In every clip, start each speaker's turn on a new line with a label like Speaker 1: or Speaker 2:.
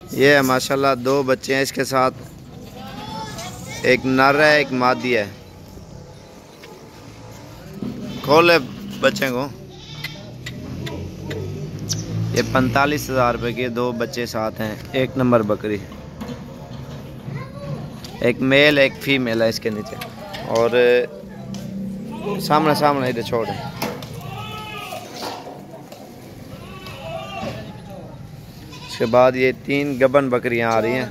Speaker 1: ये है माशाल्लाह, दो बच्चे हैं इसके साथ, एक नर है एक मादी है। खोले बच्चे को। ये 45,000 रुपये के दो बच्चे साथ हैं। एक नंबर बकरी, एक मेल एक फीमेल है इसके नीचे। और सामने सामने इधर छोड़। इसके बाद ये 3 गबन बकरियां आ रही हैं।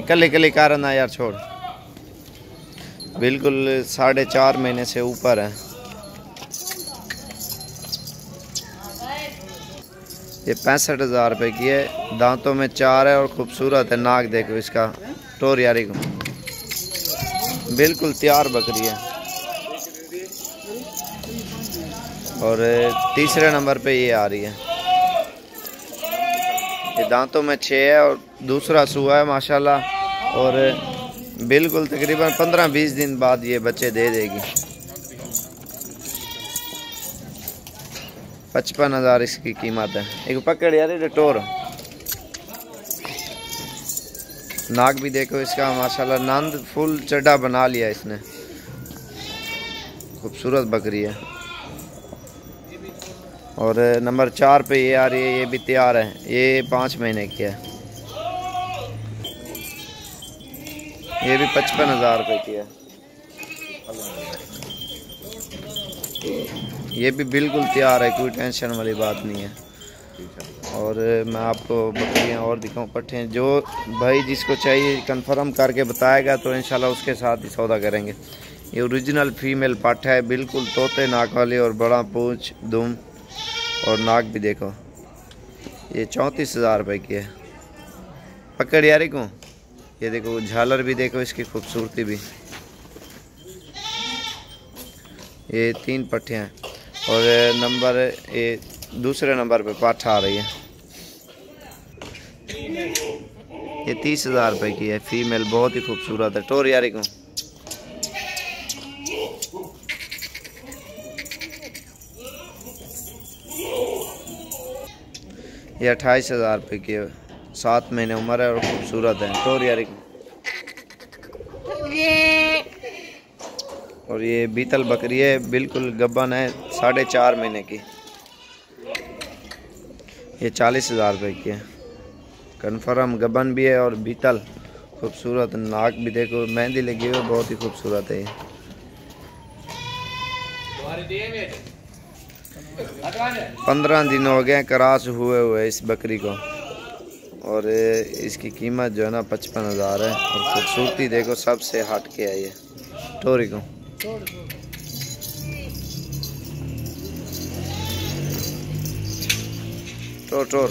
Speaker 1: कले कले कारण ना यार छोड़, बिल्कुल 4.5 महीने से ऊपर है। ये 65,000 रुपये की है। दांतों में 4 है और खूबसूरत है। नाक देखो इसका, टोर यारी को, बिल्कुल तैयार बकरी है। और तीसरे नंबर पे ये आ रही है। ये दांतों में 6 है और दूसरा सुआ है माशाल्लाह। और बिल्कुल तकरीबन 15-20 दिन बाद ये बच्चे दे देगी। 55,000 इसकी कीमत है। एक पकड़ यार ये टोर। नाक भी देखो इसका माशाल्लाह, नंद फुल चड्डा बना लिया इसने। खूबसूरत बकरी है। और नंबर 4 पे ये आ रही है। ये भी तैयार है। ये 5 महीने की है। ये भी 55,000 रुपये की है। ये भी बिल्कुल तैयार है, कोई टेंशन वाली बात नहीं है। और मैं आपको बकरियां और दिखाऊं, पट्ठे जो भाई जिसको चाहिए कंफर्म करके बताएगा तो इंशाल्लाह उसके साथ ही सौदा करेंगे। ये ओरिजिनल फीमेल पट्ठा है, बिल्कुल तोते नाक वाली और बड़ा पूंछ दुम और नाक भी देखो। ये 34,000 रुपये की है। पकड़ यारी को। ये देखो झालर भी देखो इसकी खूबसूरती भी। ये 3 पट्ठे हैं। और नंबर ये दूसरे नंबर पे पाठा आ रही है। ये 30,000 रुपये की है। फीमेल बहुत ही खूबसूरत है। टोर यारी को। ये 28,000 रुपये की है। 7 महीने उम्र है और खूबसूरत है। टोर यारी को। और ये बीतल बकरी है, बिल्कुल गब्बन है, 4.5 महीने की। ये 40,000 रुपये की है। कन्फर्म गबन भी है और बीतल खूबसूरत। नाक भी देखो, मेहंदी लगी हुई, बहुत ही खूबसूरत है ये। 15 दिन हो गए क्रॉस हुए इस बकरी को। और इसकी कीमत जो है ना 55,000 है। और खूबसूरती देखो सबसे हट के है ये। टोरी को टोर टोर